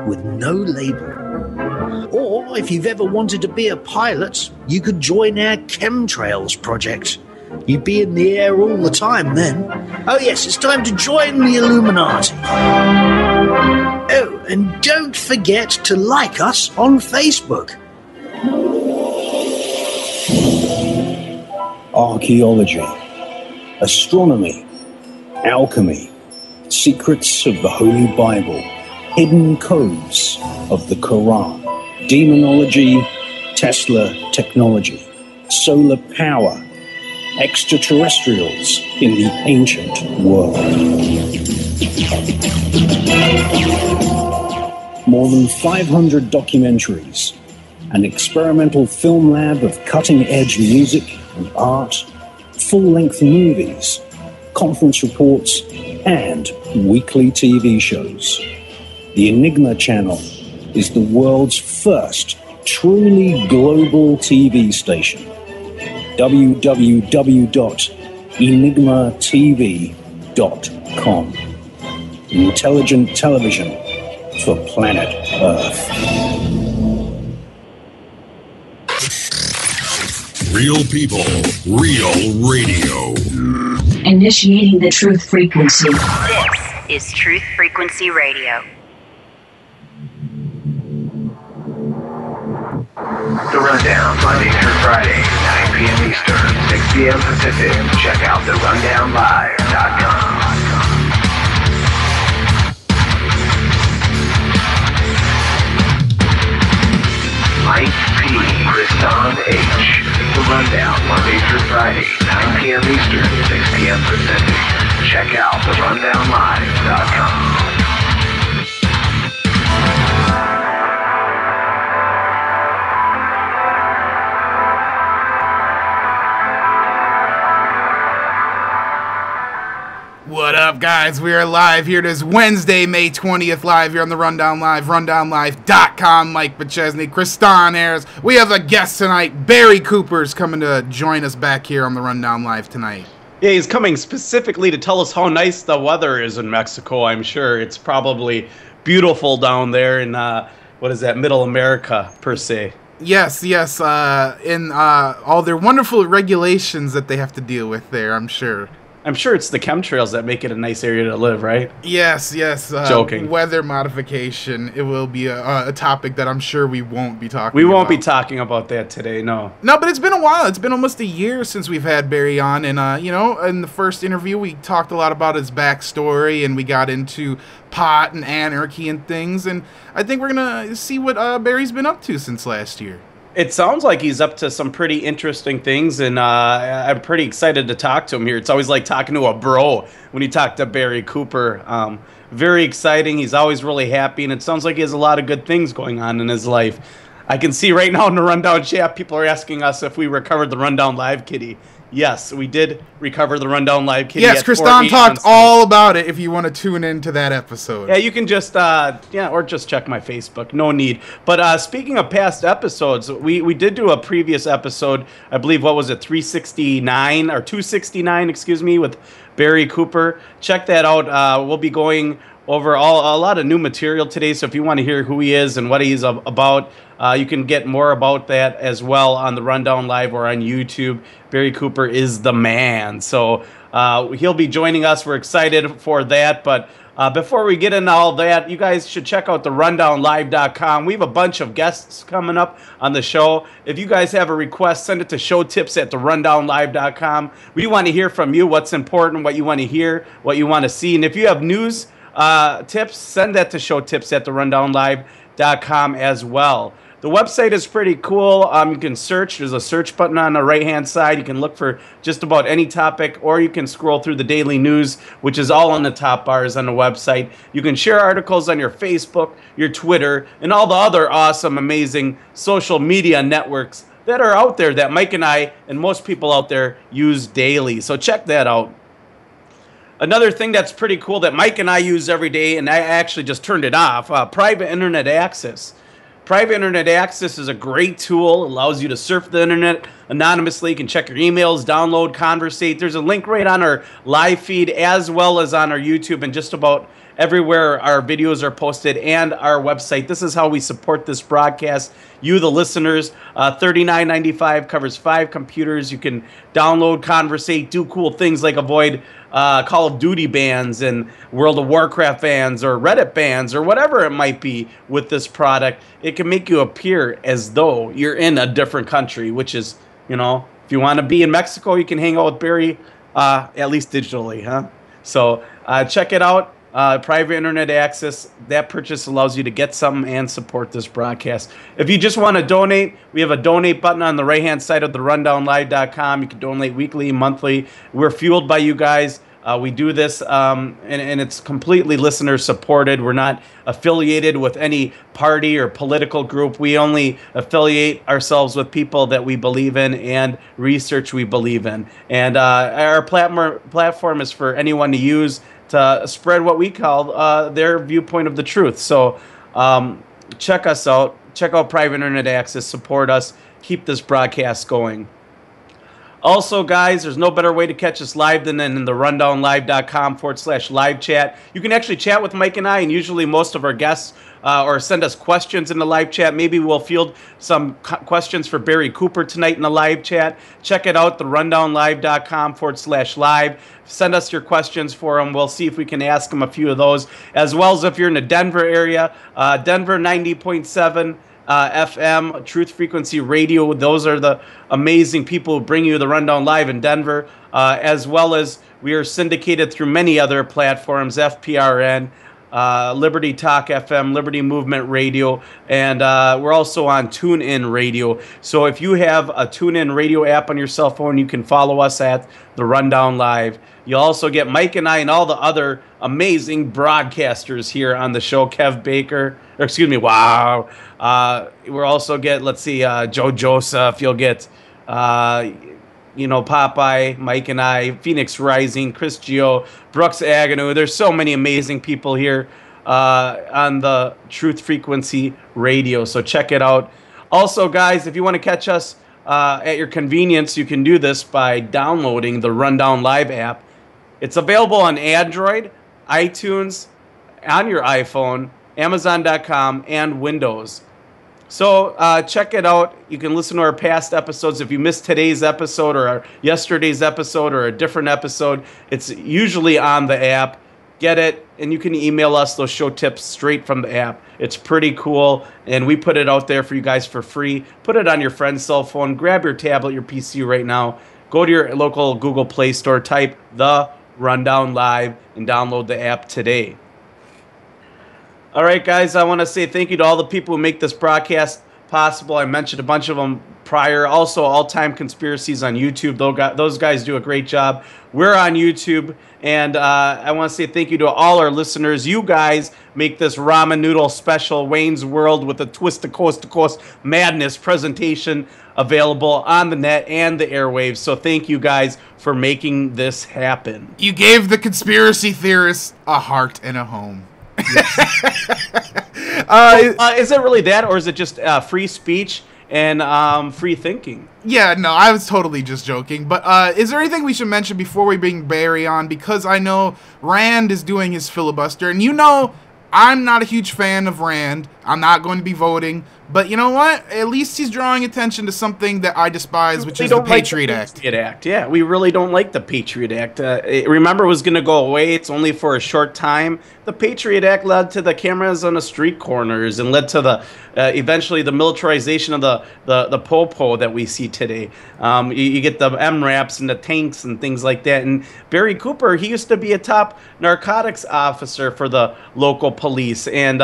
with no label. Or if you've ever wanted to be a pilot, you could join our chemtrails project. You'd be in the air all the time then. Oh yes, it's time to join the Illuminati. Oh, and don't forget to like us on Facebook. Archaeology, astronomy, alchemy, secrets of the Holy Bible, hidden codes of the Quran, demonology, Tesla technology, solar power, extraterrestrials in the ancient world. More than 500 documentaries, an experimental film lab of cutting-edge music and art, full-length movies, conference reports, and weekly TV shows. The Enigma Channel is the world's first truly global TV station. www.enigmatv.com. Intelligent television for planet Earth. Real people, real radio. Initiating the truth frequency. This is Truth Frequency Radio. The Rundown, Monday through Friday, 9 p.m. Eastern, 6 p.m. Pacific. Check out therundownlive.com. Mike P. Kristan H. The Rundown, Monday through Friday, 9 p.m. Eastern, 6 p.m. Pacific. Check out therundownlive.com. What up, guys? We are live here. It is Wednesday, May 20th, live here on the Rundown Live, rundownlive.com. Mike McChesney, Kristan Ayers. We have a guest tonight. Barry Cooper's coming to join us back here on the Rundown Live tonight. Yeah, he's coming specifically to tell us how nice the weather is in Mexico, I'm sure. It's probably beautiful down there in, Middle America, per se. Yes, in all their wonderful regulations that they have to deal with there, I'm sure. I'm sure it's the chemtrails that make it a nice area to live, right? Yes. Joking. Weather modification. It will be a topic that I'm sure we won't be talking about. We won't be talking about that today, no. No, but it's been a while. It's been almost a year since we've had Barry on. And, in the first interview, we talked a lot about his backstory, and we got into pot and anarchy and things. And I think we're going to see what Barry's been up to since last year. It sounds like he's up to some pretty interesting things, and I'm pretty excited to talk to him here. It's always like talking to a bro when you talk to Barry Cooper. Very exciting. He's always really happy, and it sounds like he has a lot of good things going on in his life. I can see right now in the Rundown chat, people are asking us if we recovered the Rundown Live kitty. Yes, we did recover the Rundown Live kitty. Yes, Kristan talked all about it if you want to tune into that episode. Yeah, you can just, or just check my Facebook. No need. But speaking of past episodes, we did do a previous episode, I believe, 369, or 269, excuse me, with Barry Cooper. Check that out. We'll be going over a lot of new material today, so if you want to hear who he is and what he's about, you can get more about that as well on the Rundown Live or on YouTube. Barry Cooper is the man. So he'll be joining us. We're excited for that. But before we get into all that, you guys should check out the rundownlive.com. We have a bunch of guests coming up on the show. If you guys have a request, send it to showtips@therundownlive.com. We want to hear from you, what's important, what you want to hear, what you want to see. And if you have news tips, send that to showtips@therundownlive.com as well. The website is pretty cool. You can search. There's a search button on the right-hand side. You can look for just about any topic, or you can scroll through the daily news, which is all on the top bars on the website. You can share articles on your Facebook, your Twitter, and all the other awesome, amazing social media networks that are out there that Mike and I and most people out there use daily. So check that out. Another thing that's pretty cool that Mike and I use every day, and I actually just turned it off, private internet access. Private Internet Access is a great tool. It allows you to surf the internet anonymously. You can check your emails, download, conversate. There's a link right on our live feed as well as on our YouTube and just about everywhere our videos are posted and our website. This is how we support this broadcast. You, the listeners, $39.95 covers 5 computers. You can download, conversate, do cool things like avoid Call of Duty bans and World of Warcraft bans or Reddit bans or whatever it might be with this product. It can make you appear as though you're in a different country, which is, if you want to be in Mexico, you can hang out with Barry, at least digitally, huh? So check it out. Private Internet Access, that purchase allows you to get something and support this broadcast. If you just want to donate, we have a donate button on the right-hand side of the rundownlive.com. You can donate weekly, monthly. We're fueled by you guys. We do this, and it's completely listener-supported. We're not affiliated with any party or political group. We only affiliate ourselves with people that we believe in and research we believe in. And our platform is for anyone to use to spread what we call their viewpoint of the truth. So check us out. Check out Private Internet Access. Support us. Keep this broadcast going. Also, guys, there's no better way to catch us live than in the rundownlive.com/live chat. You can actually chat with Mike and I, and usually most of our guests or send us questions in the live chat. Maybe we'll field some questions for Barry Cooper tonight in the live chat. Check it out, the rundownlive.com/live. Send us your questions for him. We'll see if we can ask him a few of those, as well as if you're in the Denver area, Denver 90.7. FM, Truth Frequency Radio. Those are the amazing people who bring you the Rundown Live in Denver, as well as we are syndicated through many other platforms, FPRN, Liberty Talk FM, Liberty Movement Radio, and we're also on TuneIn Radio. So if you have a TuneIn Radio app on your cell phone, you can follow us at the Rundown Live. You'll also get Mike and I and all the other amazing broadcasters here on the show. Kev Baker, wow. We'll also get, Joe Joseph. You'll get, Popeye, Mike and I, Phoenix Rising, Chris Gio, Brooks Agnew. There's so many amazing people here on the Truth Frequency Radio. So check it out. Also, guys, if you want to catch us at your convenience, you can do this by downloading the Rundown Live app. It's available on Android, iTunes, on your iPhone, Amazon.com, and Windows. So check it out. You can listen to our past episodes. If you missed today's episode or yesterday's episode or a different episode, it's usually on the app. Get it, and you can email us those show tips straight from the app. It's pretty cool, and we put it out there for you guys for free. Put it on your friend's cell phone. Grab your tablet, your PC right now. Go to your local Google Play Store, type The Rundown Live, and download the app today. All right, guys, I want to say thank you to all the people who make this broadcast possible. I mentioned a bunch of them prior. Also, All Time Conspiracies on YouTube. Those guys do a great job. We're on YouTube, and I want to say thank you to all our listeners. You guys make this ramen noodle special, Wayne's World, with a twist of coast-to-coast madness presentation available on the net and the airwaves. So thank you guys for making this happen. You gave the conspiracy theorists a heart and a home. Is it really that, or is it just free speech and free thinking? Yeah, no, I was totally just joking. But is there anything we should mention before we bring Barry on? Because I know Rand is doing his filibuster, and I'm not a huge fan of Rand. I'm not going to be voting. But you know what? At least he's drawing attention to something that I despise, which is the Patriot Act. Yeah, we really don't like the Patriot Act. Remember, it was going to go away. It's only for a short time. The Patriot Act led to the cameras on the street corners and led to the eventually the militarization of the popo that we see today. You get the MRAPs and the tanks and things like that. And Barry Cooper, he used to be a top narcotics officer for the local police. And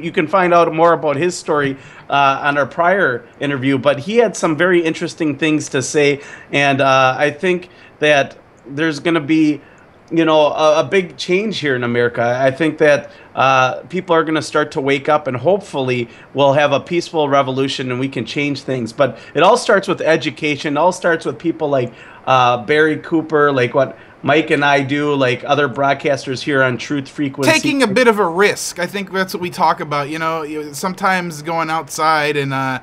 you can find out more about his story on our prior interview, but he had some very interesting things to say, and I think that there's going to be a big change here in America. I think that people are going to start to wake up, and hopefully we'll have a peaceful revolution and we can change things. But it all starts with education. It all starts with people like Barry Cooper, like what Mike and I do, like other broadcasters here on Truth Frequency. Taking a bit of a risk. I think that's what we talk about. Sometimes going outside and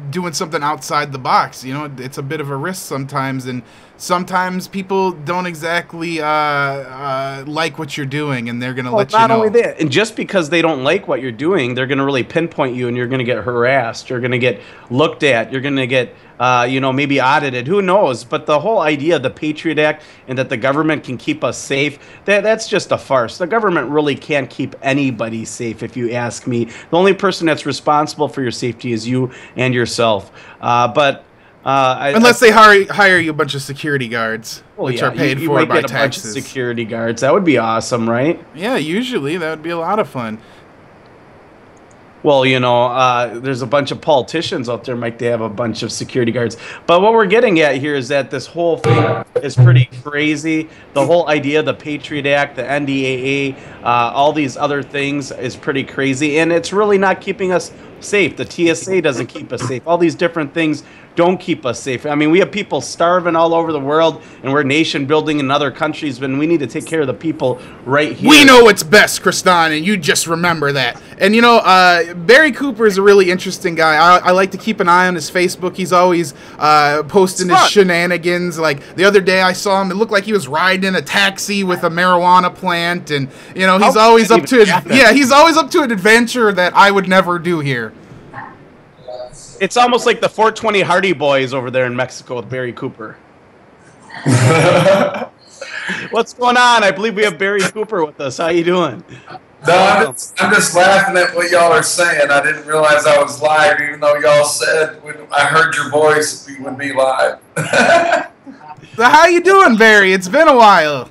doing something outside the box. It's a bit of a risk sometimes, and sometimes people don't exactly like what you're doing, and they're going to let you know. Not only that, and just because they don't like what you're doing, they're going to really pinpoint you, and you're going to get harassed. You're going to get looked at. You're going to get, maybe audited. Who knows? But the whole idea of the Patriot Act and that the government can keep us safe, that's just a farce. The government really can't keep anybody safe, if you ask me. The only person that's responsible for your safety is you and yourself. Unless they hire you a bunch of security guards, which are paid for by taxes. A bunch of security guards. That would be awesome, right? Yeah, usually that would be a lot of fun. Well, there's a bunch of politicians out there, Mike. They have a bunch of security guards. But what we're getting at here is that this whole thing is pretty crazy. The whole idea of the Patriot Act, the NDAA, all these other things is pretty crazy. And it's really not keeping us safe. The TSA doesn't keep us safe. All these different things don't keep us safe. I mean, we have people starving all over the world, and we're nation building in other countries, but we need to take care of the people right here. We know what's best, Kristan, and you just remember that. And Barry Cooper is a really interesting guy. I like to keep an eye on his Facebook. He's always posting his shenanigans. Like the other day I saw him, it looked like he was riding in a taxi with a marijuana plant, and he's always up to he's always up to an adventure that I would never do here. It's almost like the 420 Hardy Boys over there in Mexico with Barry Cooper. What's going on? I believe we have Barry Cooper with us. How you doing? No, I'm just laughing at what y'all are saying. I didn't realize I was live, even though y'all said when I heard your voice we would be live. So how you doing, Barry? It's been a while.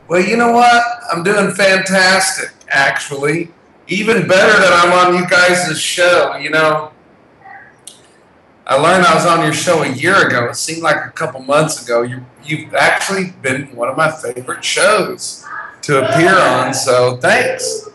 Well, you know what? I'm doing fantastic, actually. Even better that I'm on you guys' show, I learned I was on your show a year ago. It seemed like a couple months ago. You've actually been one of my favorite shows to appear on, so thanks.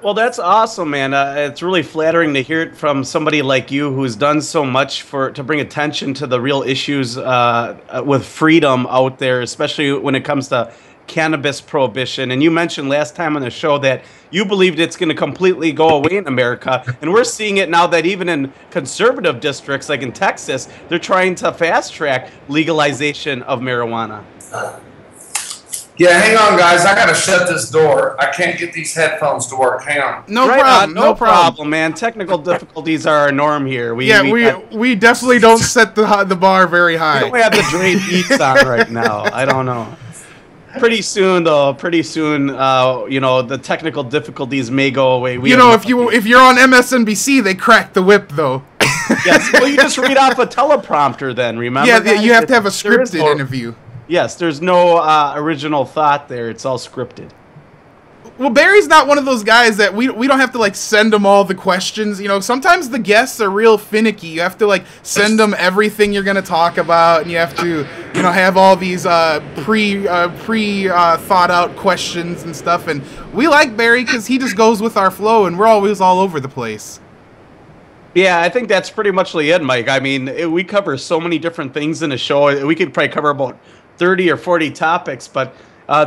Well, that's awesome, man. It's really flattering to hear it from somebody like you who's done so much to bring attention to the real issues with freedom out there, especially when it comes to cannabis prohibition. And you mentioned last time on the show that you believed it's going to completely go away in America, and we're seeing it now that even in conservative districts like in Texas, they're trying to fast track legalization of marijuana. Yeah, hang on, guys. I got to shut this door. I can't get these headphones to work. Hang on. No problem, man. Technical difficulties are our norm here. We definitely don't set the bar very high. We don't have the Drake Beats on right now. I don't know. Pretty soon, the technical difficulties may go away. If you're on MSNBC, they crack the whip, though. Yes. Well, you just read off a teleprompter then, remember? Yeah, you have to have a scripted interview. Yes, there's no original thought there. It's all scripted. Well, Barry's not one of those guys that we don't have to send him all the questions. Sometimes the guests are real finicky. You have to send them everything you're gonna talk about, and you have to have all these pre thought out questions and stuff. And we like Barry because he just goes with our flow, and we're always all over the place. Yeah, I think that's pretty much it, Mike. I mean, we cover so many different things in a show. We could probably cover about 30 or 40 topics, but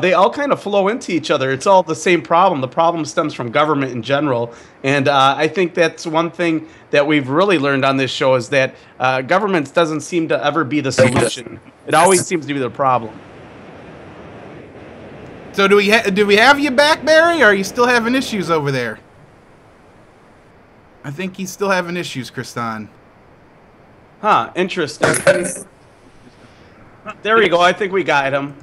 they all kind of flow into each other. It's all the same problem. The problem stems from government in general. And I think that's one thing that we've really learned on this show is that government doesn't seem to ever be the solution. It always seems to be the problem. So do we have you back, Barry, or are you still having issues over there? I think he's still having issues, Kristan. Huh, interesting. There we go. I think we got him.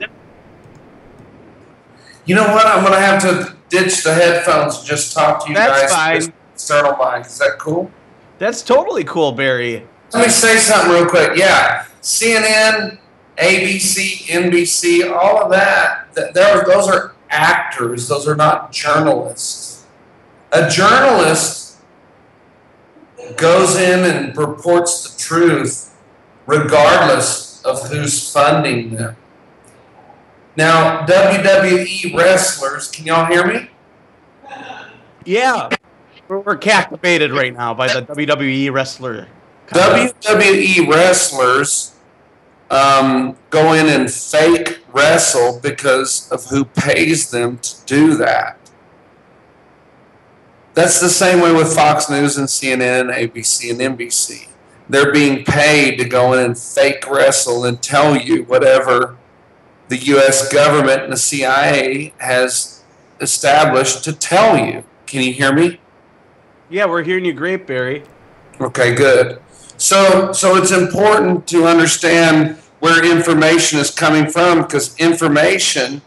You know what? I'm going to have to ditch the headphones and just talk to you guys. That's fine. External mic. Is that cool? That's totally cool, Barry. Let me say something real quick. Yeah. CNN, ABC, NBC, all of that, those are actors. Those are not journalists. A journalist goes in and reports the truth regardless of who's funding them. Now, WWE wrestlers, can y'all hear me? Yeah. We're captivated right now by the WWE wrestler. WWE wrestlers go in and fake wrestle because of who pays them to do that. That's the same way with Fox News and CNN, ABC, and NBC. They're being paid to go in and fake wrestle and tell you whatever the U.S. government and the CIA has established to tell you. Can you hear me? Yeah, we're hearing you great, Barry. Okay, good. So it's important to understand where information is coming from, because information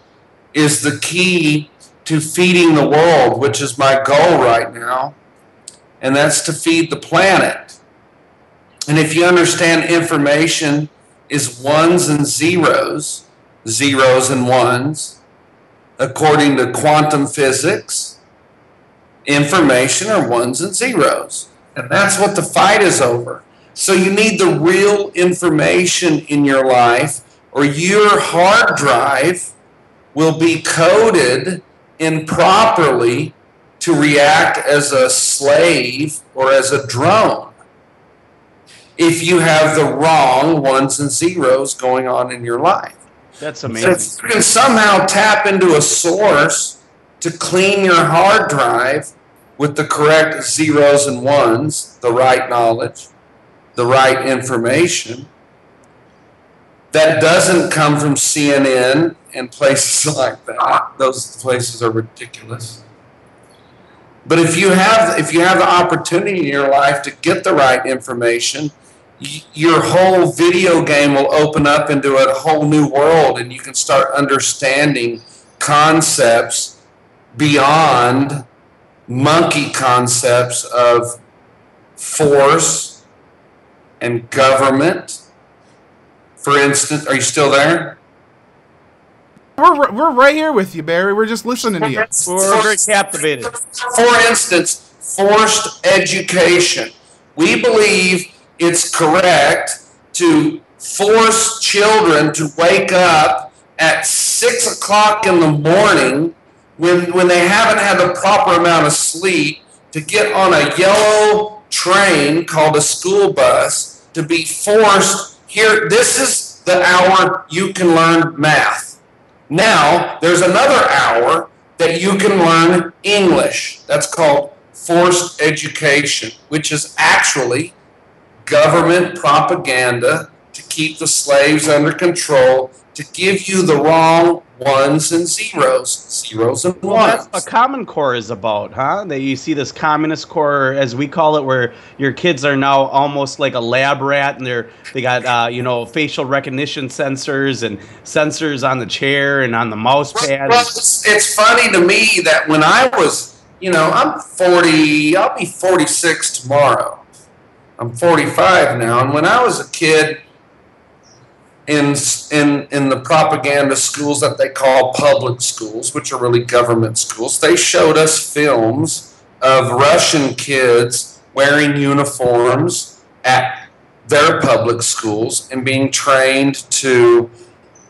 is the key to feeding the world, which is my goal right now, and that's to feed the planet. And if you understand information is ones and zeros, zeros and ones, according to quantum physics, information are ones and zeros. And that's what the fight is over. So you need the real information in your life, or your hard drive will be coded improperly to react as a slave or as a drone if you have the wrong ones and zeros going on in your life. That's amazing. So if you can somehow tap into a source to clean your hard drive with the correct zeros and ones, the right knowledge, the right information, that doesn't come from CNN and places like that. Those places are ridiculous. But if you have the opportunity in your life to get the right information, your whole video game will open up into a whole new world, and you can start understanding concepts beyond monkey concepts of force and government. For instance, are you still there? We're right here with you, Barry. We're just listening to you. We're very captivated. For instance, forced education. We believe it's correct to force children to wake up at 6 o'clock in the morning when they haven't had the proper amount of sleep, to get on a yellow train called a school bus, to be forced here. This is the hour you can learn math. Now, there's another hour that you can learn English. That's called forced education, which is actually government propaganda to keep the slaves under control, to give you the wrong ones and zeros and well, ones. That's what Common Core is about, huh? That you see this Communist Core, as we call it, where your kids are now almost like a lab rat, and they got facial recognition sensors and sensors on the chair and on the mouse pad. Well, it's funny to me that when I was, I'm 40, I'll be 46 tomorrow. I'm 45 now, and when I was a kid, in the propaganda schools that they call public schools, which are really government schools, they showed us films of Russian kids wearing uniforms at their public schools and being trained to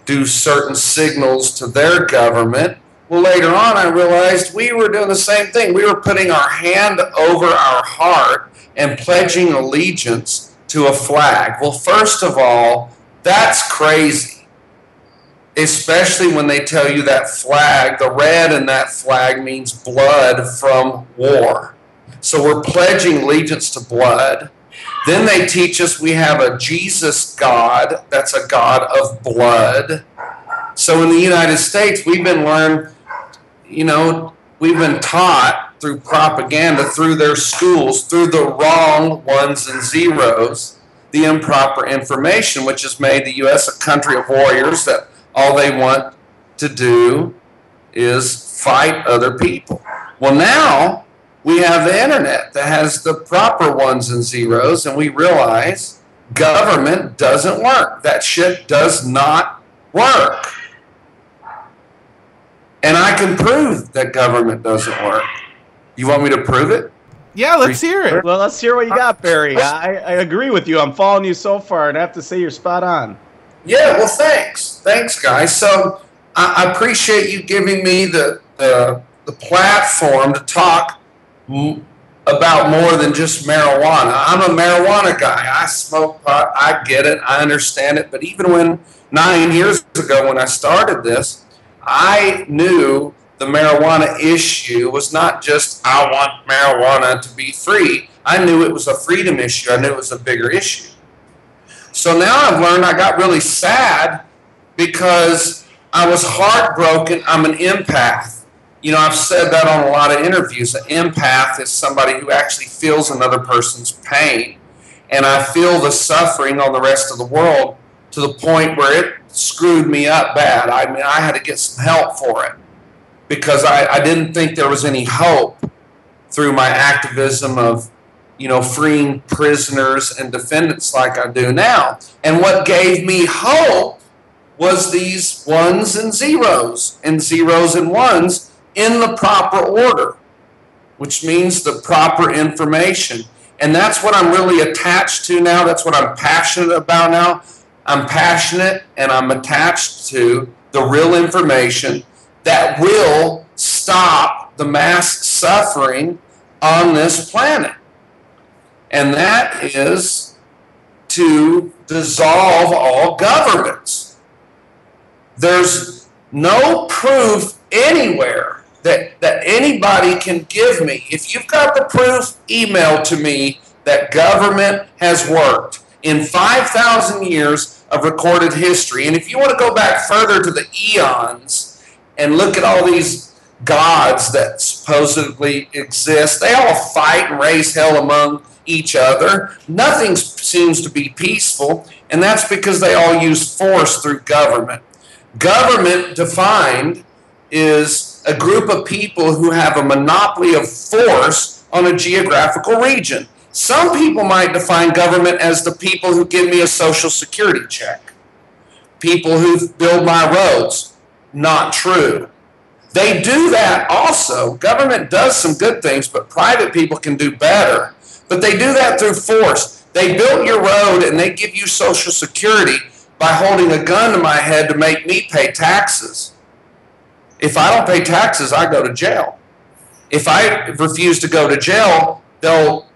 do certain signals to their government. Well, later on, I realized we were doing the same thing. We were putting our hand over our heart and pledging allegiance to a flag. Well, first of all, that's crazy, especially when they tell you that flag, the red in that flag means blood from war. So we're pledging allegiance to blood. Then they teach us we have a Jesus God that's a God of blood. So in the United States, we've been taught through propaganda, through their schools, through the wrong ones and zeros, the improper information, which has made the U.S. a country of warriors that all they want to do is fight other people. Well, now we have the internet that has the proper ones and zeros, and we realize government doesn't work. That shit does not work. And I can prove that government doesn't work. You want me to prove it? Yeah, let's hear it. Well, let's hear what you got, Barry. I agree with you. I'm following you so far, and I have to say you're spot on. Yeah, well, thanks. Thanks, guys. So I appreciate you giving me the platform to talk about more than just marijuana. I'm a marijuana guy. I smoke pot. I get it. I understand it. But even when 9 years ago when I started this, I knew the marijuana issue was not just I want marijuana to be free. I knew it was a freedom issue. I knew it was a bigger issue. So now I've learned I got really sad because I was heartbroken. I'm an empath. You know, I've said that on a lot of interviews. An empath is somebody who actually feels another person's pain. And I feel the suffering on the rest of the world to the point where it screwed me up bad. I mean, I had to get some help for it because I didn't think there was any hope through my activism of, you know, freeing prisoners and defendants like I do now. And what gave me hope was these ones and zeros and ones in the proper order, which means the proper information. And that's what I'm really attached to now. That's what I'm passionate about now. I'm passionate and I'm attached to the real information that will stop the mass suffering on this planet. And that is to dissolve all governments. There's no proof anywhere that anybody can give me. If you've got the proof, email to me that government has worked in 5,000 years of recorded history. And if you want to go back further to the eons and look at all these gods that supposedly exist, they all fight and raise hell among each other. Nothing seems to be peaceful, and that's because they all use force through government. Government defined is a group of people who have a monopoly of force on a geographical region. Some people might define government as the people who give me a social security check. People who build my roads. Not true. They do that also. Government does some good things, but private people can do better. But they do that through force. They built your road and they give you social security by holding a gun to my head to make me pay taxes. If I don't pay taxes, I go to jail. If I refuse to go to jail, they'll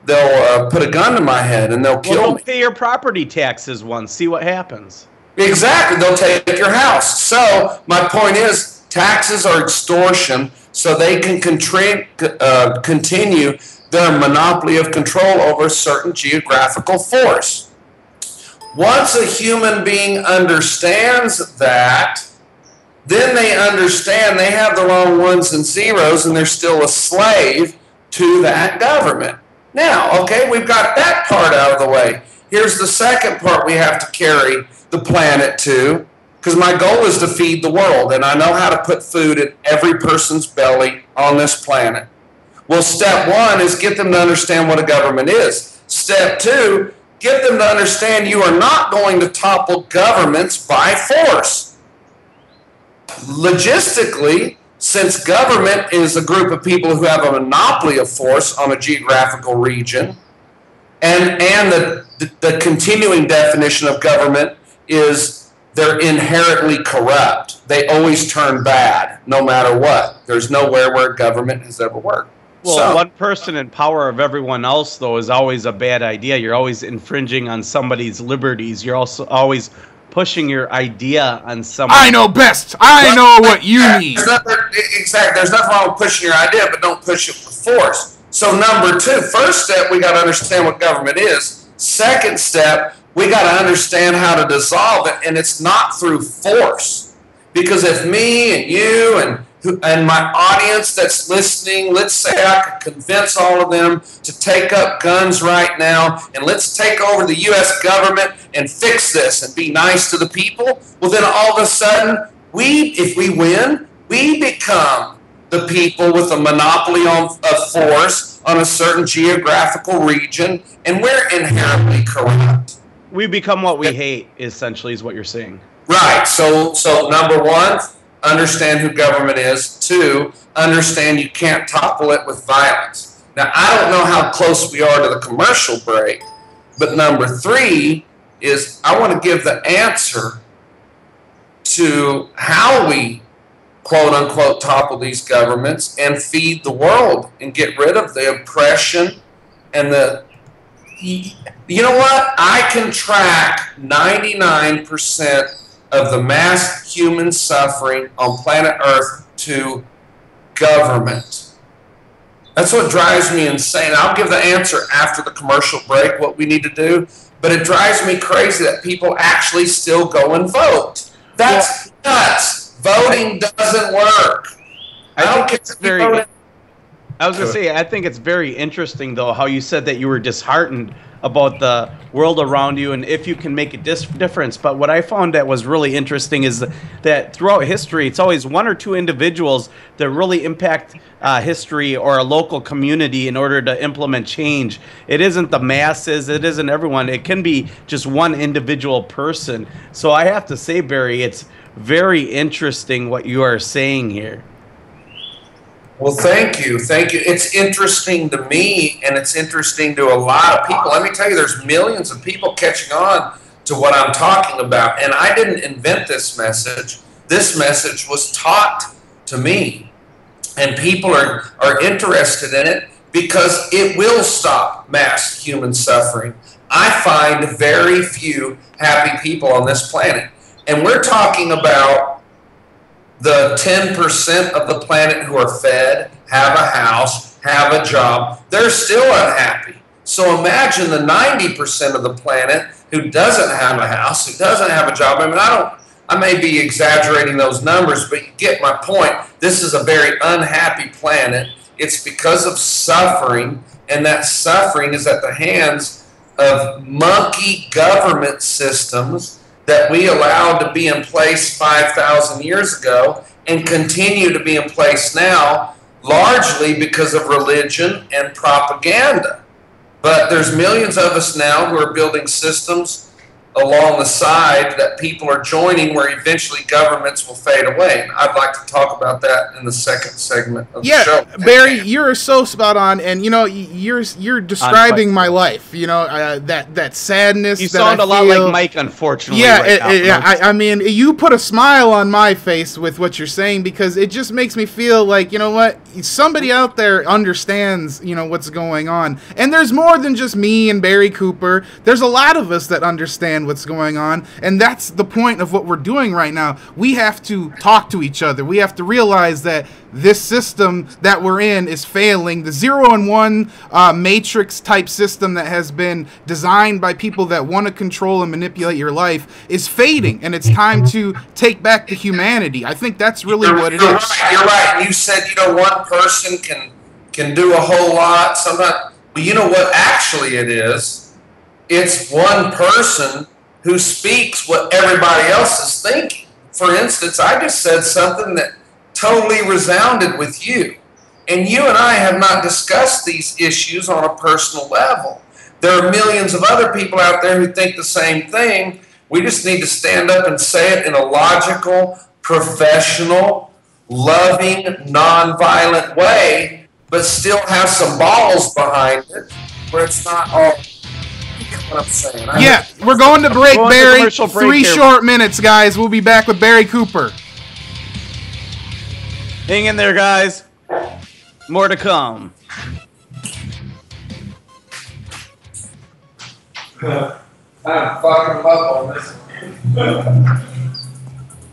put a gun to my head and they'll kill me. Pay your property taxes once. See what happens. Exactly. They'll take your house. So my point is, taxes are extortion, so they can continue their monopoly of control over a certain geographical force. Once a human being understands that, then they understand they have the wrong ones and zeros and they're still a slave to that government. Now, okay, we've got that part out of the way. Here's the second part we have to carry the planet to, because my goal is to feed the world, and I know how to put food in every person's belly on this planet. Well, step one is get them to understand what a government is. Step two, get them to understand you are not going to topple governments by force. Logistically, since government is a group of people who have a monopoly of force on a geographical region, and the continuing definition of government is they're inherently corrupt. They always turn bad, no matter what. There's nowhere where government has ever worked. Well, one person in power of everyone else, though, is always a bad idea. You're always infringing on somebody's liberties. You're also always pushing your idea on someone. I know best. I know what you need. Exactly. There's nothing wrong with pushing your idea, but don't push it with force. So number two, first step, we got to understand what government is. Second step, we got to understand how to dissolve it, and it's not through force. Because if me and you and my audience that's listening, let's say I could convince all of them to take up guns right now, and let's take over the U.S. government and fix this and be nice to the people, well, then all of a sudden, if we win, we become the people with a monopoly of force on a certain geographical region, and we're inherently corrupt. We become what we hate, essentially, is what you're saying. Right. So number one, understand who government is. Two, understand you can't topple it with violence. Now, I don't know how close we are to the commercial break, but number three is I want to give the answer to how we quote unquote topple these governments and feed the world and get rid of the oppression and you know what? I can track 99% of the mass human suffering on planet Earth to government. That's what drives me insane. I'll give the answer after the commercial break, what we need to do, but it drives me crazy that people actually still go and vote. That's nuts. Voting doesn't work. I don't get very. I was going to say, I think it's very interesting, though, how you said that you were disheartened about the world around you and if you can make a difference. But what I found that was really interesting is that throughout history, it's always one or two individuals that really impact history or a local community in order to implement change. It isn't the masses. It isn't everyone. It can be just one individual person. So I have to say, Barry, it's very interesting what you are saying here. Well, thank you. Thank you. It's interesting to me, and it's interesting to a lot of people. Let me tell you, there's millions of people catching on to what I'm talking about. And I didn't invent this message. This message was taught to me. And people are interested in it because it will stop mass human suffering. I find very few happy people on this planet. And we're talking about the 10% of the planet who are fed, have a house, have a job. They're still unhappy. So imagine the 90% of the planet who doesn't have a house, who doesn't have a job. I mean, I may be exaggerating those numbers, but you get my point. This is a very unhappy planet. It's because of suffering, and that suffering is at the hands of monkey government systems that we allowed to be in place 5,000 years ago and continue to be in place now, largely because of religion and propaganda. But there's millions of us now who are building systems along the side that people are joining where eventually governments will fade away. And I'd like to talk about that in the second segment of the show. Barry, you're so spot on, and you know you're describing my life. You know that sadness. You that sound I a lot like Mike, unfortunately. Yeah, I mean, you put a smile on my face with what you're saying because it just makes me feel like, you know what, somebody out there understands, you know, what's going on, and there's more than just me and Barry Cooper. There's a lot of us that understand what's going on, and that's the point of what we're doing right now. We have to talk to each other. We have to realize that this system that we're in is failing. The 0 and 1 matrix type system that has been designed by people that want to control and manipulate your life is fading, and it's time to take back the humanity. I think that's really what it is. Right, you're right. You said, you know, one person can do a whole lot. Sometimes, but you know what actually it is? It's one person who speaks what everybody else is thinking. For instance, I just said something that totally resounded with you. And you and I have not discussed these issues on a personal level. There are millions of other people out there who think the same thing. We just need to stand up and say it in a logical, professional, loving, nonviolent way, but still have some balls behind it where it's not all... What I'm saying. Yeah, we're going to break, Barry. 3 short minutes, guys. We'll be back with Barry Cooper. Hang in there, guys. More to come. I'm fucking up on this one.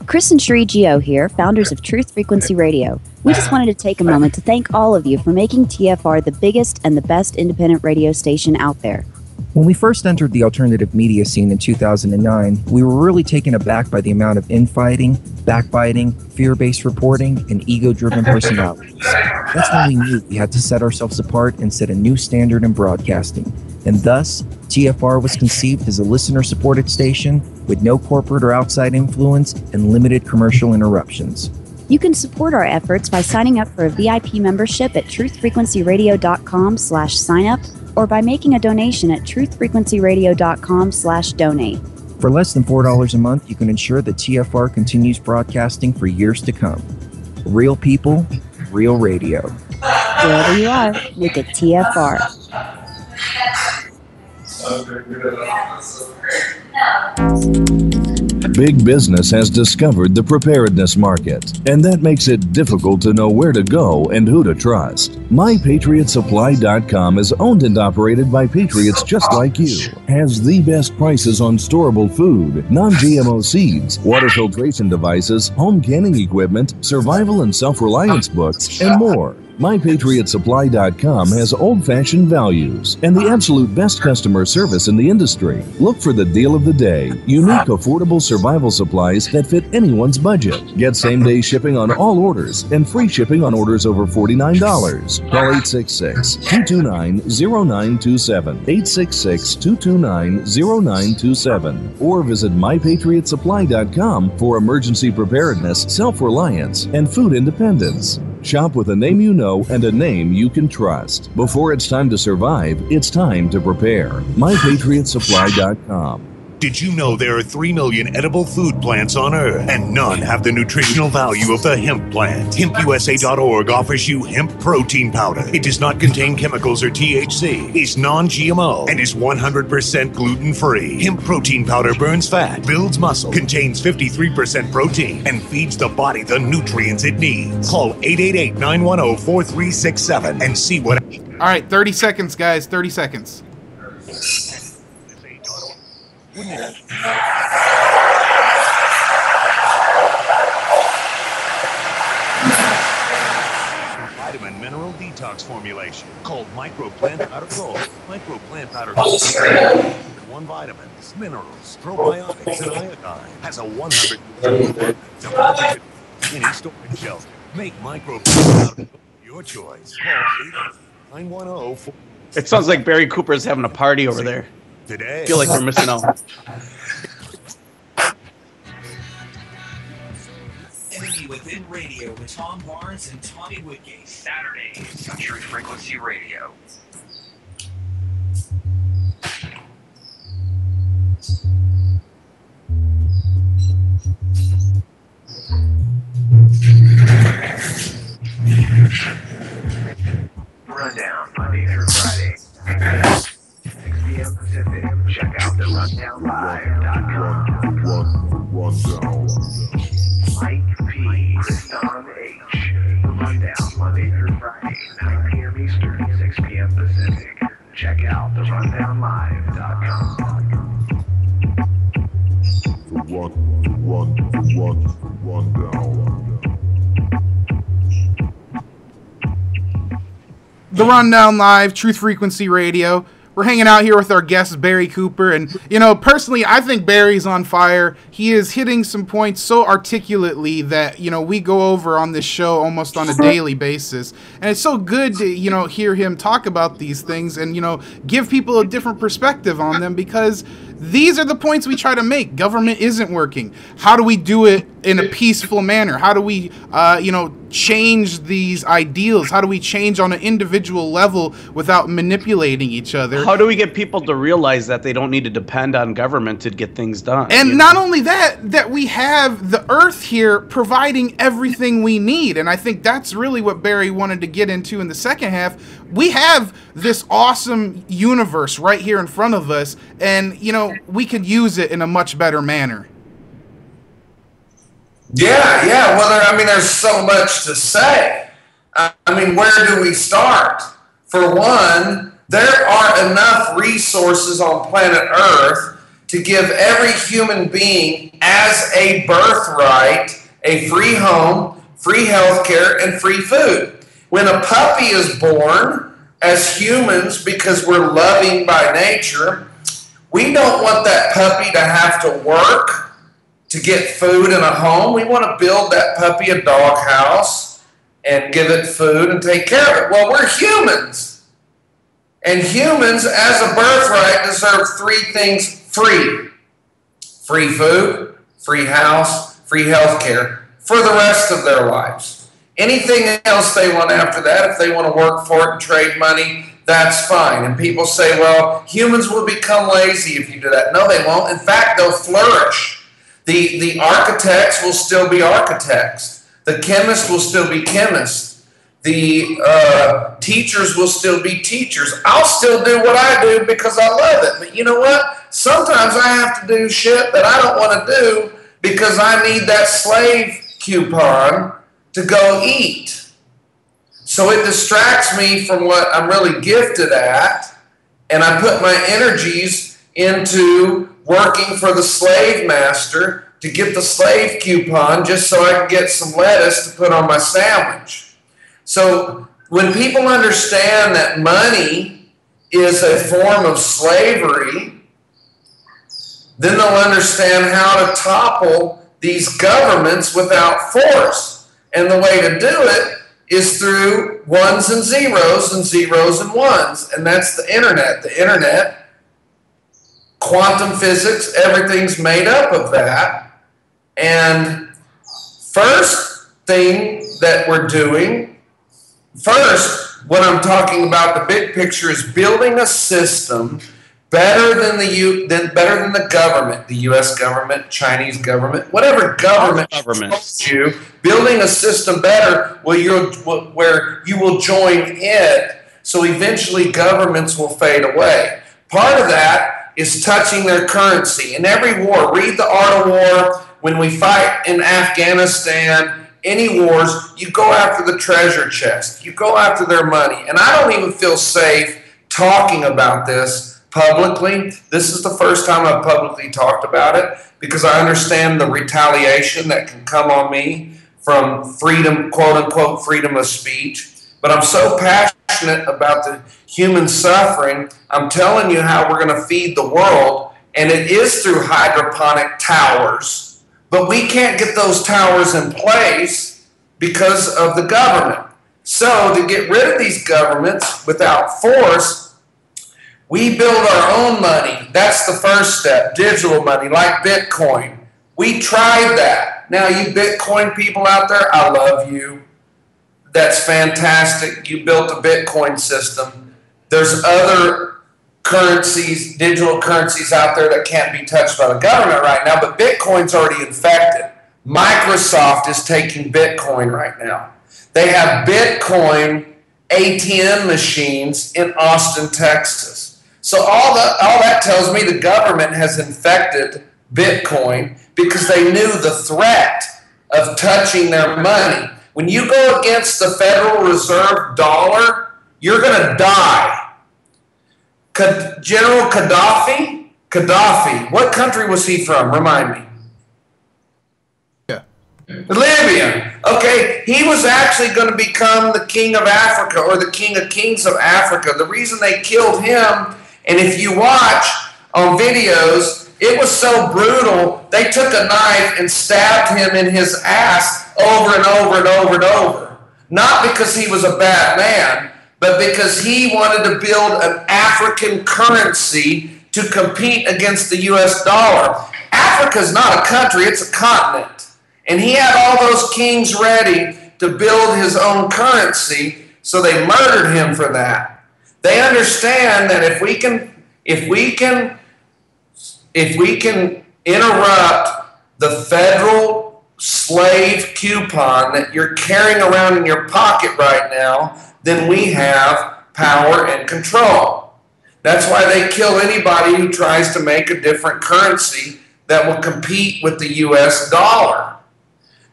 Chris and Sheree Gio here, founders of Truth Frequency Radio. We just wanted to take a moment to thank all of you for making TFR the biggest and the best independent radio station out there. When we first entered the alternative media scene in 2009, we were really taken aback by the amount of infighting, backbiting, fear-based reporting, and ego-driven personalities. That's when we knew we had to set ourselves apart and set a new standard in broadcasting. And thus, TFR was conceived as a listener-supported station with no corporate or outside influence and limited commercial interruptions. You can support our efforts by signing up for a VIP membership at truthfrequencyradio.com/signup or by making a donation at truthfrequencyradio.com/donate. For less than $4 a month, you can ensure that TFR continues broadcasting for years to come. Real people, real radio. Wherever you are, look at TFR. Big business has discovered the preparedness market, and that makes it difficult to know where to go and who to trust. MyPatriotSupply.com is owned and operated by patriots just like you. Has the best prices on storable food, non-GMO seeds, water filtration devices, home canning equipment, survival and self-reliance books, and more. MyPatriotSupply.com has old-fashioned values and the absolute best customer service in the industry. Look for the deal of the day. Unique, affordable survival supplies that fit anyone's budget. Get same-day shipping on all orders and free shipping on orders over $49. Call 866-229-0927, 866-229-0927, or visit MyPatriotSupply.com for emergency preparedness, self-reliance, and food independence. Shop with a name you know and a name you can trust. Before it's time to survive, it's time to prepare. MyPatriotSupply.com. Did you know there are 3 million edible food plants on Earth, and none have the nutritional value of the hemp plant? HempUSA.org offers you hemp protein powder. It does not contain chemicals or THC, is non-GMO, and is 100% gluten-free. Hemp protein powder burns fat, builds muscle, contains 53% protein, and feeds the body the nutrients it needs. Call 888-910-4367 and see what... All right, 30 seconds, guys, 30 seconds. Vitamin mineral detox formulation called Microplant Powder Gold. Microplant Powder Gold. 1 vitamins, minerals, probiotics, and iodine. Has a 100 any storage shelf. Make Microplant Powder Gold your choice. Call 910. It sounds like Barry Cooper is having a party over there. Today. I feel like we're missing out. Enemy Within Radio with Tom Barnes and Tommy Woodgate. Saturdays on Truth Frequency Radio. Rundown Monday through Friday. 6 p.m. Pacific. Check out the rundownlive.com. Mike P. Kriston H. The Rundown Monday through Friday, 9 p.m. Eastern, 6 p.m. Pacific. Check out the rundownlive.com. The Rundown Live, Truth Frequency Radio. We're hanging out here with our guest, Barry Cooper. And, you know, personally, I think Barry's on fire. He is hitting some points so articulately that, you know, we go over on this show almost on a daily basis. And it's so good to, you know, hear him talk about these things and, you know, give people a different perspective on them, because these are the points we try to make. Government isn't working. How do we do it in a peaceful manner? How do we, you know, change these ideals? How do we change on an individual level without manipulating each other? How do we get people to realize that they don't need to depend on government to get things done? And not only that, that we have the earth here providing everything we need. And I think that's really what Barry wanted to get into in the second half. We have this awesome universe right here in front of us, and, you know, we could use it in a much better manner. Yeah. Well, I mean, there's so much to say. I mean, where do we start? For one, there are enough resources on planet Earth to give every human being as a birthright a free home, free health care, and free food. When a puppy is born, as humans, because we're loving by nature, we don't want that puppy to have to work to get food and a home. We want to build that puppy a doghouse and give it food and take care of it. Well, we're humans. And humans, as a birthright, deserve 3 things free. Free food, free house, free health care for the rest of their lives. Anything else they want after that, if they want to work for it and trade money, that's fine. And people say, well, humans will become lazy if you do that. No, they won't. In fact, they'll flourish. The architects will still be architects. The chemists will still be chemists. The teachers will still be teachers. I'll still do what I do because I love it. But you know what? Sometimes I have to do shit that I don't want to do because I need that slave coupon to go eat. So it distracts me from what I'm really gifted at, and I put my energies into working for the slave master to get the slave coupon just so I can get some lettuce to put on my sandwich. So when people understand that money is a form of slavery, then they'll understand how to topple these governments without force. And the way to do it is through ones and zeros and ones. And that's the internet. The internet, quantum physics, everything's made up of that. And first thing that we're doing, what I'm talking about, the big picture, is building a system better than the government, the U.S. government, Chinese government, whatever government you, building a system better where you will join it, so eventually governments will fade away. Part of that is touching their currency. In every war, read The Art of War. When we fight in Afghanistan, any wars, you go after the treasure chest. You go after their money. And I don't even feel safe talking about this publicly. This is the first time I've publicly talked about it because I understand the retaliation that can come on me from freedom, quote unquote, freedom of speech. But I'm so passionate about the human suffering. I'm telling you how we're going to feed the world, and it is through hydroponic towers. But we can't get those towers in place because of the government. So to get rid of these governments without force, we build our own money. That's the first step, digital money, like Bitcoin. We tried that. Now, you Bitcoin people out there, I love you. That's fantastic. You built a Bitcoin system. There's other currencies, digital currencies out there that can't be touched by the government right now, but Bitcoin's already infected. Microsoft is taking Bitcoin right now. They have Bitcoin ATM machines in Austin, Texas. So all that tells me the government has infected Bitcoin because they knew the threat of touching their money. When you go against the Federal Reserve dollar, you're going to die. General Gaddafi, what country was he from? Remind me. Libya. Okay, he was actually going to become the king of Africa or the king of kings of Africa. The reason they killed him, and if you watch on videos, it was so brutal, they took a knife and stabbed him in his ass over and over and over and over. Not because he was a bad man, but because he wanted to build an African currency to compete against the U.S. dollar. Africa's not a country, it's a continent. And he had all those kings ready to build his own currency, so they murdered him for that. They understand that if we can interrupt the federal slave coupon that you're carrying around in your pocket right now, then we have power and control. That's why they kill anybody who tries to make a different currency that will compete with the U.S. dollar.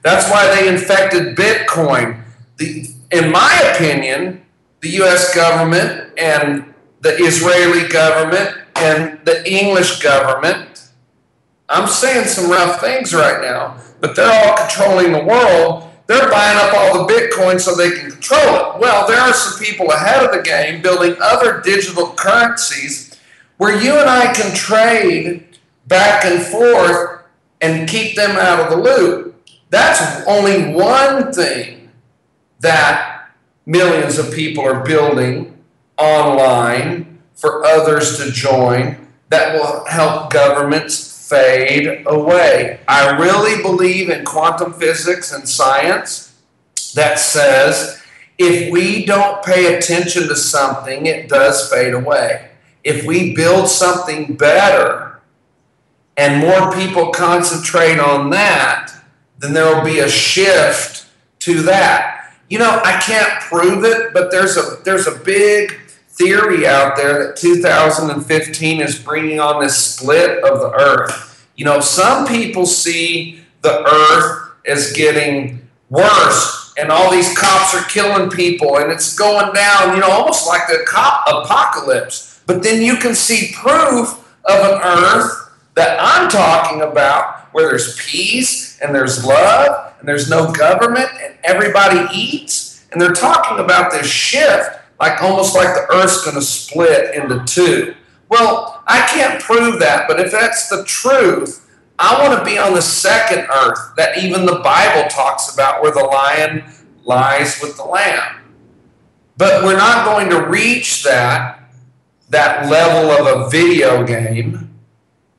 That's why they infected Bitcoin. In my opinion, the U.S. government and the Israeli government and the English government, I'm saying some rough things right now, but they're all controlling the world. They're buying up all the Bitcoin so they can control it. Well, there are some people ahead of the game building other digital currencies where you and I can trade back and forth and keep them out of the loop. That's only one thing that millions of people are building online for others to join that will help governments fade away. I really believe in quantum physics and science that says if we don't pay attention to something, it does fade away. If we build something better and more people concentrate on that, then there will be a shift to that. You know, I can't prove it, but there's a big theory out there that 2015 is bringing on this split of the earth. You know, some people see the earth is getting worse and all these cops are killing people and it's going down, you know, almost like the apocalypse. But then you can see proof of an earth that I'm talking about where there's peace and there's love and there's no government and everybody eats. And they're talking about this shift, like almost like the earth's going to split into two. Well, I can't prove that, but if that's the truth, I want to be on the second earth that even the Bible talks about, where the lion lies with the lamb. But we're not going to reach that level of a video game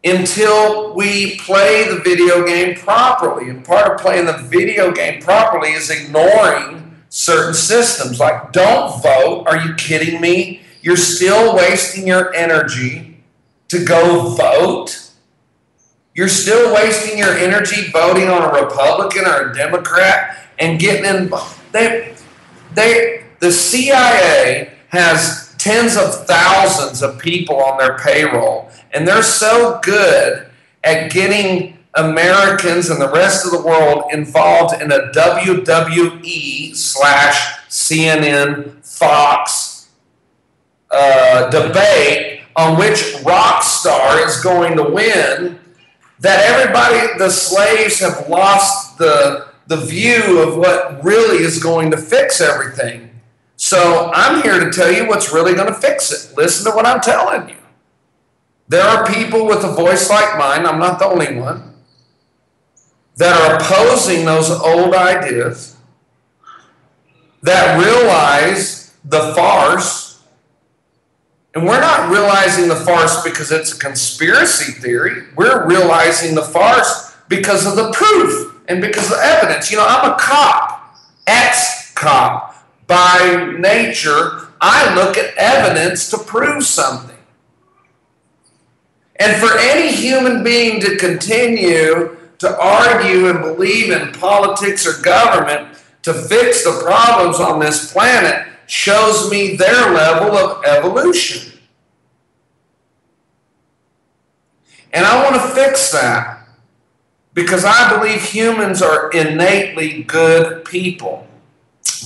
until we play the video game properly. And part of playing the video game properly is ignoring certain systems. Like, don't vote. Are you kidding me? You're still wasting your energy to go vote. You're still wasting your energy voting on a Republican or a Democrat and getting involved. The CIA has tens of thousands of people on their payroll, and they're so good at getting Americans and the rest of the world involved in a WWE/CNN Fox debate on which rock star is going to win, that everybody, the slaves, have lost the view of what really is going to fix everything. So I'm here to tell you what's really going to fix it. Listen to what I'm telling you. There are people with a voice like mine, I'm not the only one, that are opposing those old ideas, that realize the farce. And we're not realizing the farce because it's a conspiracy theory. We're realizing the farce because of the proof and because of the evidence. You know, I'm a cop, ex-cop. By nature, I look at evidence to prove something. And for any human being to continue to argue and believe in politics or government to fix the problems on this planet shows me their level of evolution. And I want to fix that because I believe humans are innately good people.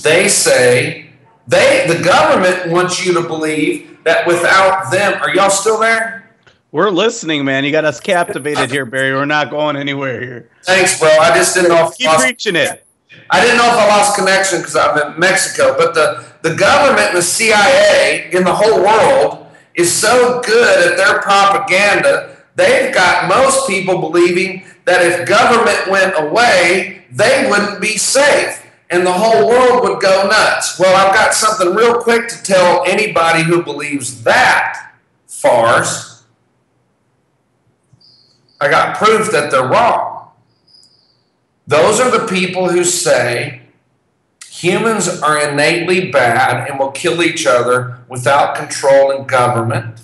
They say, the government wants you to believe that without them, are y'all still there? We're listening, man. You got us captivated here, Barry. We're not going anywhere here. Thanks, bro. I just didn't know if keep preaching it. I didn't know if I lost connection because I'm in Mexico, but the government and the CIA in the whole world is so good at their propaganda, they've got most people believing that if government went away, they wouldn't be safe and the whole world would go nuts. Well, I've got something real quick to tell anybody who believes that farce. I got proof that they're wrong. Those are the people who say humans are innately bad and will kill each other without controlling government.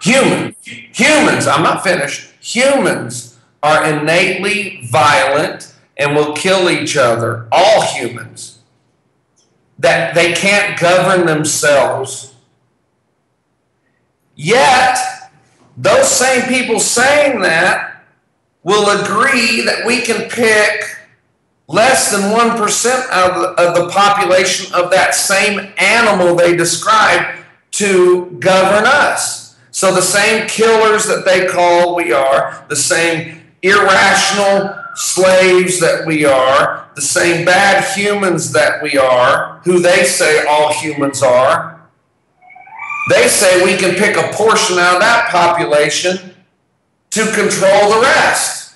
Humans, I'm not finished. Humans are innately violent and will kill each other. All humans. That they can't govern themselves. Yet, those same people saying that will agree that we can pick less than 1% of the population of that same animal they describe to govern us. So the same killers that they call we are, the same irrational slaves that we are, the same bad humans that we are, who they say all humans are, they say we can pick a portion out of that population to control the rest.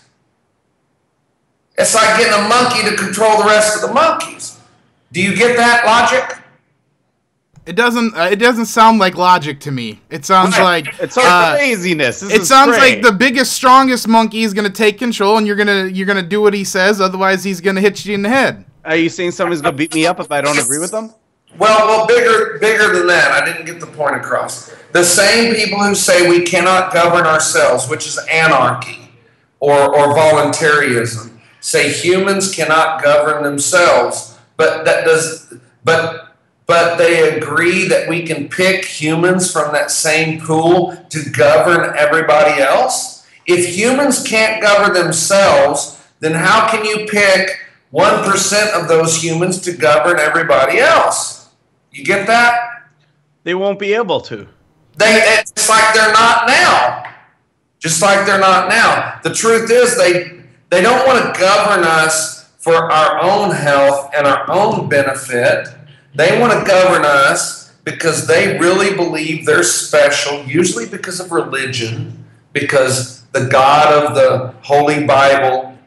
It's like getting a monkey to control the rest of the monkeys. Do you get that logic? It doesn't sound like logic to me. It sounds like it's all craziness. It sounds like the biggest, strongest monkey is going to take control, and you're gonna do what he says. Otherwise, he's going to hit you in the head. Are you saying somebody's going to beat me up if I don't agree with them? Well, bigger than that. I didn't get the point across. The same people who say we cannot govern ourselves, which is anarchy or voluntarism, say humans cannot govern themselves. But but they agree that we can pick humans from that same pool to govern everybody else? If humans can't govern themselves, then how can you pick 1% of those humans to govern everybody else? You get that? They won't be able to. It's like they're not now. Just like they're not now. The truth is they don't want to govern us for our own health and our own benefit. They want to govern us because they really believe they're special, usually because of religion, because the God of the Holy Bible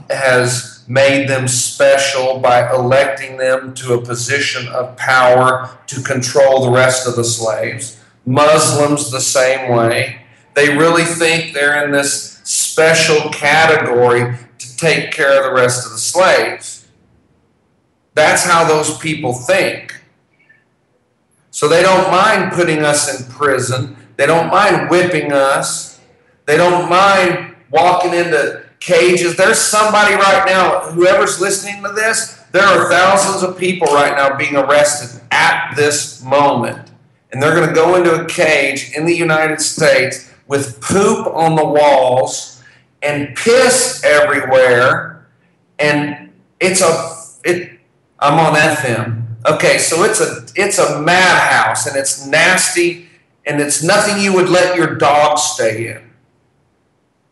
has made them special by electing them to a position of power to control the rest of the slaves. Muslims the same way. They really think they're in this special category to take care of the rest of the slaves. That's how those people think. So they don't mind putting us in prison. They don't mind whipping us. They don't mind walking into cages. There's somebody right now, whoever's listening to this, there are thousands of people right now being arrested at this moment. And they're going to go into a cage in the United States with poop on the walls and piss everywhere. And I'm on FM. Okay, so it's a madhouse, and it's nasty, and it's nothing you would let your dog stay in.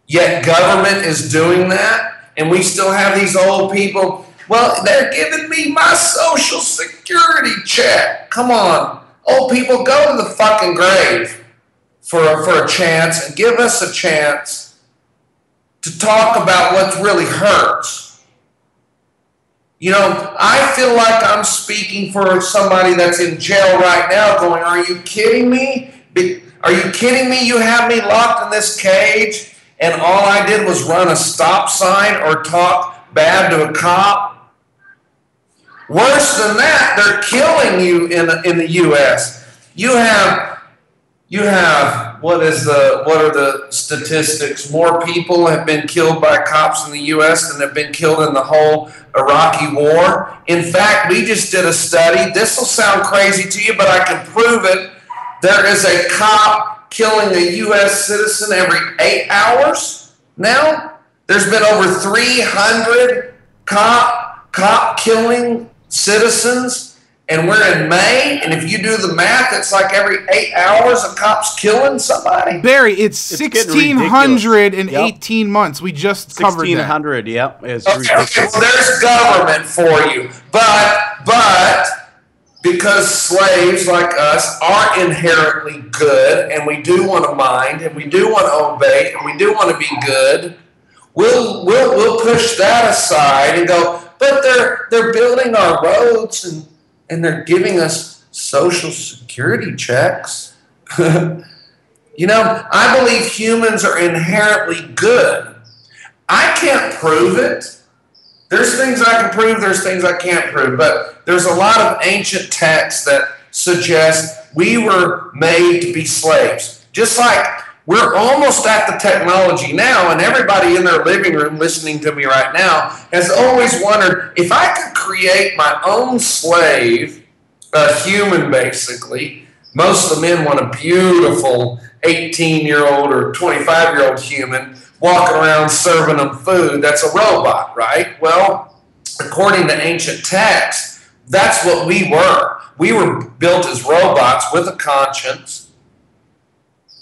Yet government is doing that, and we still have these old people. Well, they're giving me my Social Security check. Come on. Old people, go to the fucking grave for a chance and give us a chance to talk about what really hurts. You know, I feel like I'm speaking for somebody that's in jail right now going, are you kidding me? Are you kidding me? You have me locked in this cage and all I did was run a stop sign or talk bad to a cop? Worse than that, they're killing you in the U.S. You have what are the statistics? More people have been killed by cops in the U.S. than have been killed in the whole Iraqi war. In fact, we just did a study. This will sound crazy to you, but I can prove it. There is a cop killing a U.S. citizen every 8 hours now. There's been over 300 cop killing citizens, and we're in May, and if you do the math, it's like every 8 hours a cop's killing somebody. Barry, it's 1,600 in 18 months. We just covered that. 1,600, yep. Okay, well, there's government for you. But because slaves like us are inherently good, and we do want to mind, and we do want to obey, and we do want to be good, we'll push that aside and go, but they're building our roads and they're giving us Social Security checks. You know, I believe humans are inherently good. I can't prove it. There's things I can prove, there's things I can't prove, but there's a lot of ancient texts that suggest we were made to be slaves. Just like we're almost at the technology now, and everybody in their living room listening to me right now has always wondered, if I could create my own slave, a human basically, most of the men want a beautiful 18-year-old or 25-year-old human walking around serving them food. That's a robot, right? Well, according to ancient texts, that's what we were. We were built as robots with a conscience,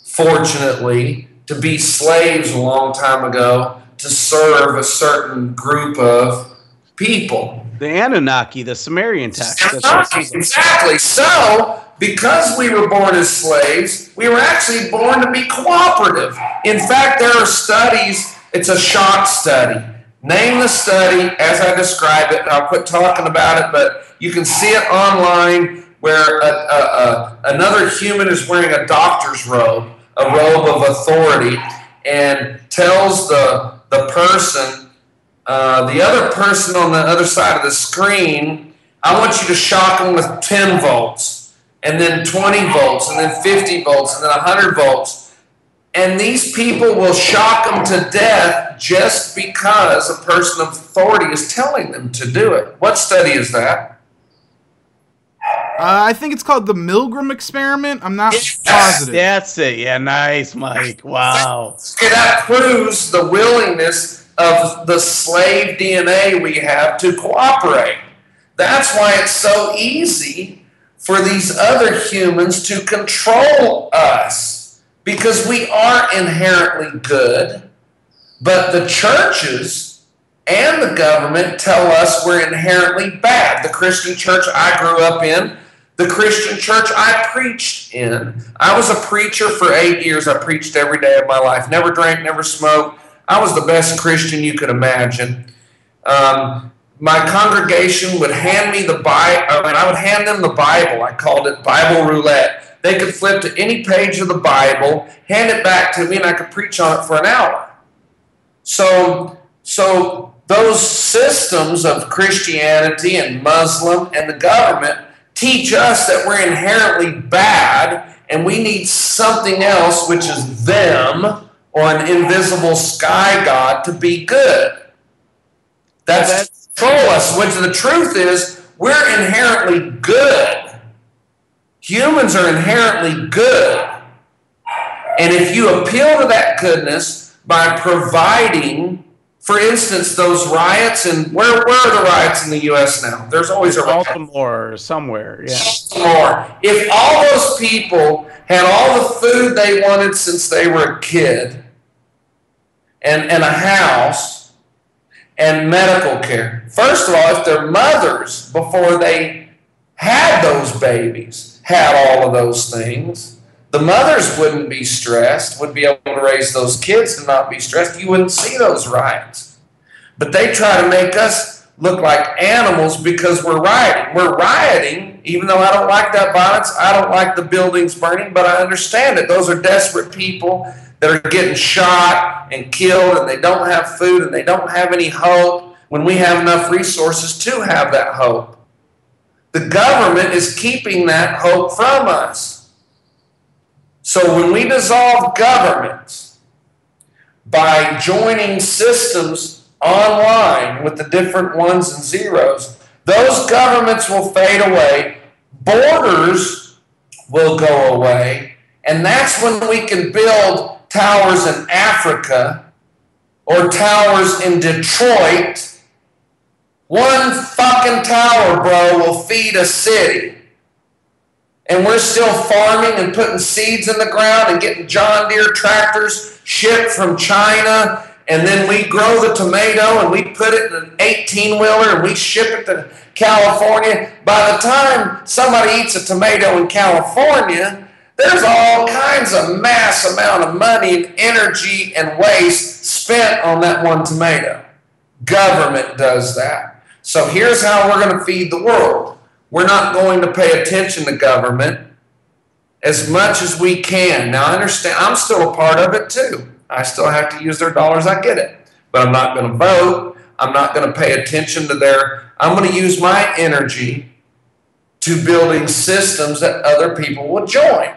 fortunately, to be slaves a long time ago, to serve a certain group of people. The Anarchy, the Sumerian text. Exactly. So, because we were born as slaves, we were actually born to be cooperative. In fact, there are studies, it's a shock study. Name the study as I describe it, and I'll quit talking about it, but you can see it online where another human is wearing a doctor's robe, a robe of authority, and tells the person, the other person on the other side of the screen, I want you to shock them with 10 volts, and then 20 volts, and then 50 volts, and then 100 volts. And these people will shock them to death just because a person of authority is telling them to do it. What study is that? I think it's called the Milgram experiment. I'm not positive. That's it. Yeah, nice, Mike. Wow. Okay, that proves the willingness of the slave DNA we have to cooperate. That's why it's so easy for these other humans to control us, because we are inherently good, but the churches and the government tell us we're inherently bad. The Christian church I grew up in, the Christian church I preached in. I was a preacher for 8 years. I preached every day of my life. Never drank, never smoked. I was the best Christian you could imagine. My congregation would hand me the Bible. I would hand them the Bible. I called it Bible roulette. They could flip to any page of the Bible, hand it back to me, and I could preach on it for an hour. So those systems of Christianity and Muslim and the government teach us that we're inherently bad and we need something else, which is them or an invisible sky god, to be good. That's control us, which the truth is we're inherently good. Humans are inherently good. And if you appeal to that goodness by providing, for instance, those riots, and where are the riots in the U.S. now? There's always a riot. Baltimore or somewhere, yeah. Baltimore. If all those people had all the food they wanted since they were a kid, and a house, and medical care. First of all, if their mothers, before they had those babies, had all of those things, the mothers wouldn't be stressed, would be able to raise those kids and not be stressed. You wouldn't see those riots. But they try to make us look like animals because we're rioting. We're rioting, even though I don't like that violence. I don't like the buildings burning, but I understand it. Those are desperate people that are getting shot and killed, and they don't have food, and they don't have any hope when we have enough resources to have that hope. The government is keeping that hope from us. So when we dissolve governments by joining systems online with the different ones and zeros, those governments will fade away, borders will go away, and that's when we can build towers in Africa or towers in Detroit. One fucking tower, bro, will feed a city. And we're still farming and putting seeds in the ground and getting John Deere tractors shipped from China, and then we grow the tomato and we put it in an 18-wheeler and we ship it to California. By the time somebody eats a tomato in California, there's all kinds of mass amount of money and energy and waste spent on that one tomato. Government does that. So here's how we're going to feed the world. We're not going to pay attention to government as much as we can. Now, I understand, I'm still a part of it too. I still have to use their dollars, I get it. But I'm not going to vote. I'm not going to pay attention to I'm going to use my energy to building systems that other people will join.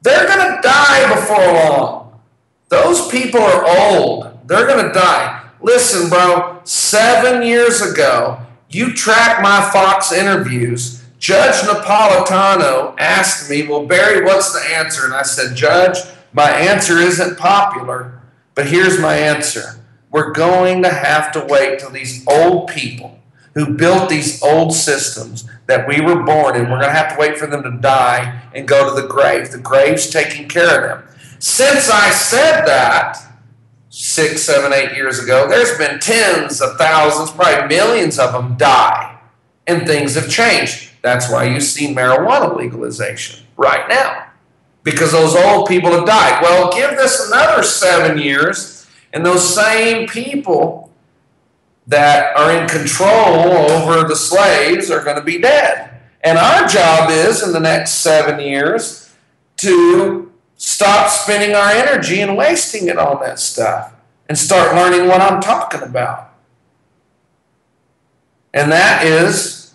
They're going to die before long. Those people are old. They're going to die. Listen, bro, 7 years ago, you track my Fox interviews, Judge Napolitano asked me, well, Barry, what's the answer? And I said, Judge, my answer isn't popular, but here's my answer. We're going to have to wait till these old people who built these old systems that we were born in, we're going to have to wait for them to die and go to the grave. The grave's taking care of them. Since I said that 6, 7, 8 years ago, there's been tens of thousands, probably millions of them die. And things have changed. That's why you see marijuana legalization right now. Because those old people have died. Well, give this another 7 years, and those same people that are in control over the slaves are going to be dead. And our job is, in the next 7 years, to stop spending our energy and wasting it on that stuff and start learning what I'm talking about. And that is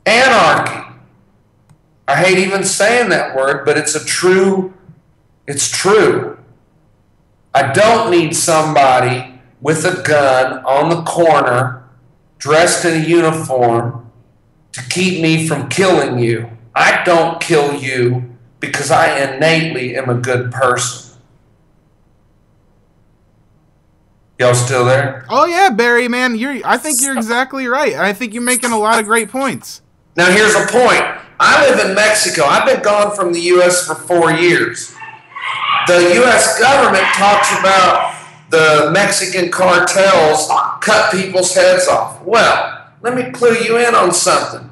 anarchy. I hate even saying that word, but it's true. I don't need somebody with a gun on the corner, dressed in a uniform, to keep me from killing you. I don't kill you because I innately am a good person. Y'all still there? Oh yeah, Barry, man, I think you're exactly right. I think you're making a lot of great points. Now here's a point. I live in Mexico. I've been gone from the U.S. for 4 years. The U.S. government talks about the Mexican cartels cut people's heads off. Well, let me clue you in on something.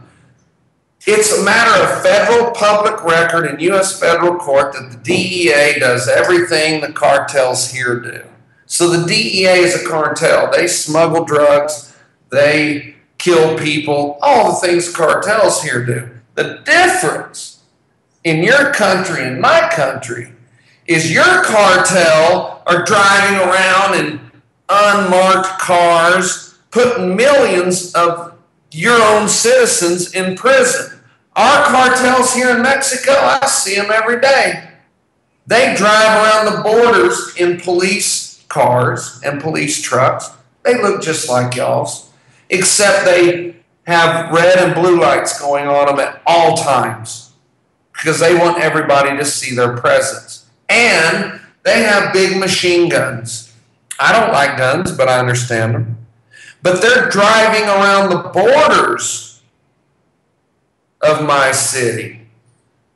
It's a matter of federal public record in U.S. federal court that the DEA does everything the cartels here do. So the DEA is a cartel. They smuggle drugs. They kill people. All the things cartels here do. The difference in your country and my country is your cartel are driving around in unmarked cars, putting millions of your own citizens in prison. Our cartels here in Mexico, I see them every day. They drive around the borders in police cars and police trucks. They look just like y'all's, except they have red and blue lights going on them at all times because they want everybody to see their presence. And they have big machine guns. I don't like guns, but I understand them. But they're driving around the borders of my city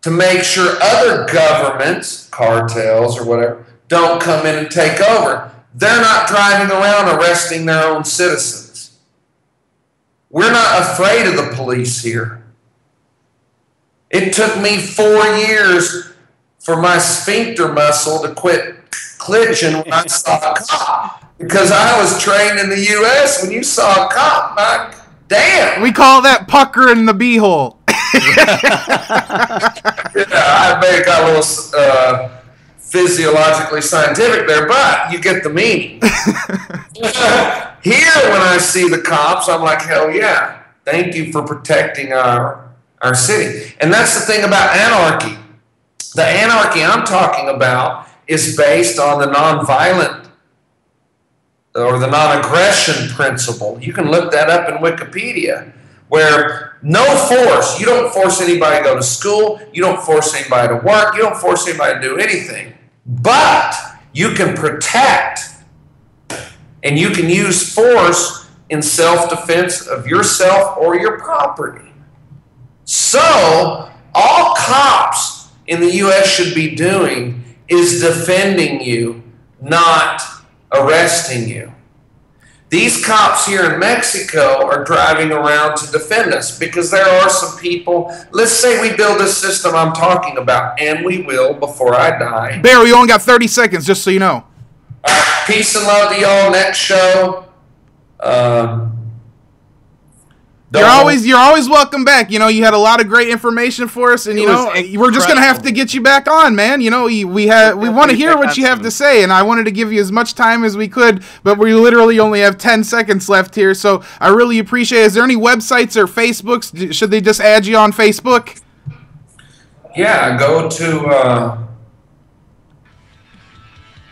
to make sure other governments, cartels or whatever, don't come in and take over. They're not driving around arresting their own citizens. We're not afraid of the police here. It took me 4 years for my sphincter muscle to quit clenching when I saw a cop. Because I was trained in the U.S. When you saw a cop, my damn. We call that pucker in the beehole. I may have got a little physiologically scientific there, but you get the meaning. Here, when I see the cops, I'm like, hell yeah. Thank you for protecting our city. And that's the thing about anarchy. The anarchy I'm talking about is based on the nonviolent or the non-aggression principle. You can look that up in Wikipedia, where no force, you don't force anybody to go to school, you don't force anybody to work, you don't force anybody to do anything. But you can protect and you can use force in self-defense of yourself or your property. So all cops in the U.S. should be doing is defending you, not arresting you. These cops here in Mexico are driving around to defend us because there are some people, let's say we build this system I'm talking about, and we will before I die. Barry, you only got 30 seconds, just so you know. Peace and love to y'all. Next show. You're always welcome back. You know, you had a lot of great information for us, and we're just gonna have to get you back on, man. You know, we want to hear what you have to say, and I wanted to give you as much time as we could, but we literally only have 10 seconds left here, so I really appreciate it. Is there any websites or Facebooks? Should they just add you on Facebook? Yeah, go to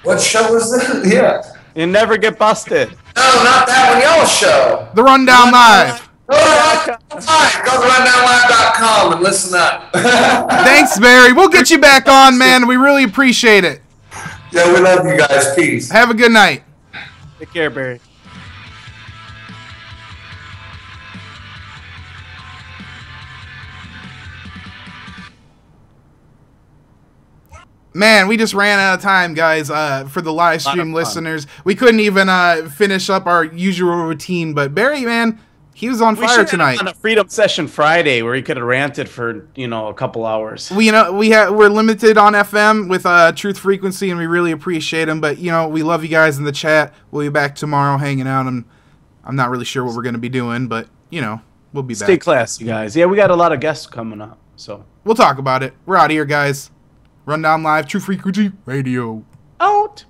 what show is that? Yeah. You never get busted. No, not that one. Y'all show. The Rundown Live. Go to rundownlive.com and listen up. Thanks, Barry. We'll get you back on, man. We really appreciate it. Yeah, we love you guys. Peace. Have a good night. Take care, Barry. Man, we just ran out of time, guys, for the live stream listeners. We couldn't even finish up our usual routine, but Barry, man, he was on fire tonight. On a Freedom Session Friday where he could have ranted for, a couple hours. We're limited on FM with Truth Frequency, and we really appreciate him, but, we love you guys in the chat. We'll be back tomorrow hanging out, and I'm not really sure what we're going to be doing, but, we'll be back. Stay classy, guys. Yeah, we got a lot of guests coming up, so. We'll talk about it. We're out of here, guys. Rundown Live, True Frequency Radio. Out.